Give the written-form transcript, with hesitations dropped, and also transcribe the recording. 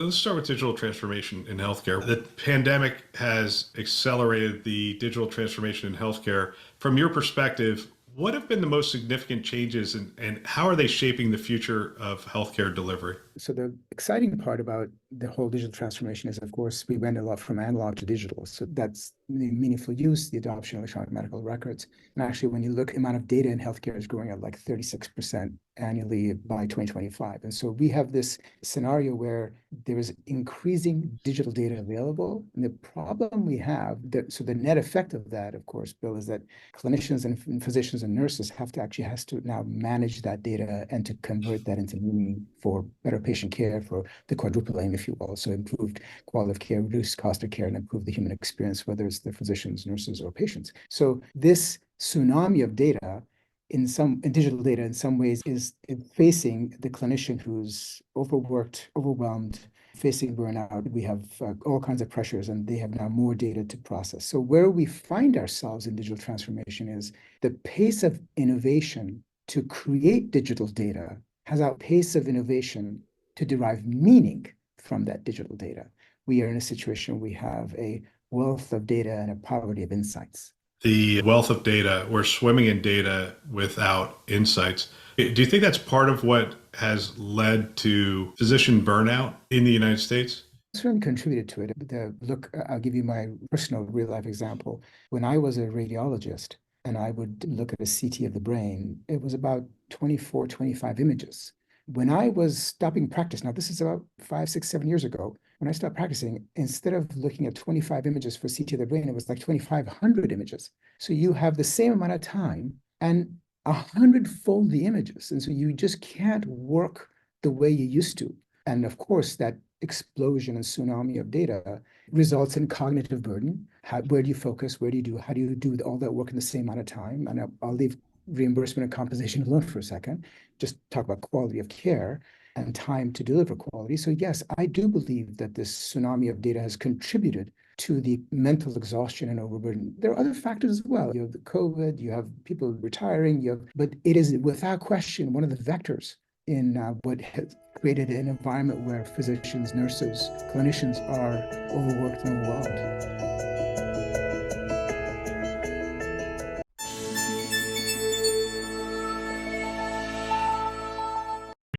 Let's start with digital transformation in healthcare. The pandemic has accelerated the digital transformation in healthcare. From your perspective, what have been the most significant changes and how are they shaping the future of healthcare delivery? So the exciting part about the whole digital transformation is, of course, we went a lot from analog to digital. So that's the meaningful use, the adoption of electronic medical records. And actually, when you look, the amount of data in healthcare is growing at like 36% annually by 2025. And so we have this scenario where there is increasing digital data available. And the problem we have, so the net effect of that, of course, Bill, is that clinicians and physicians and nurses has to now manage that data and to convert that into meaning for better patient care, for the quadruple aim, if you will. So improved quality of care, reduced cost of care, and improve the human experience, whether it's the physicians, nurses, or patients. So this tsunami of data in digital data in some ways is facing the clinician who's overworked, overwhelmed, facing burnout. We have all kinds of pressures, and they have now more data to process. So where we find ourselves in digital transformation is the pace of innovation to create digital data has outpaced of innovation to derive meaning from that digital data. We are in a situation where we have a wealth of data and a poverty of insights. The wealth of data, we're swimming in data without insights. Do you think that's part of what has led to physician burnout in the United States? Certainly contributed to it. I'll give you my personal real life example. When I was a radiologist and I would look at a CT of the brain, it was about 24, 25 images. When I was stopping practice, now this is about 5, 6, 7 years ago, when I stopped practicing, instead of looking at 25 images for CT of the brain, it was like 2,500 images. So you have the same amount of time and 100-fold the images. And so you just can't work the way you used to. And of course, that explosion and tsunami of data results in cognitive burden. Where do you focus? How do you do all that work in the same amount of time? And I'll leave reimbursement and compensation alone for a second, just talk about quality of care and time to deliver quality. So yes, I do believe that this tsunami of data has contributed to the mental exhaustion and overburden. There are other factors as well. You have the COVID, you have people retiring, but it is without question one of the vectors in what has created an environment where physicians, nurses, clinicians are overworked and overwhelmed.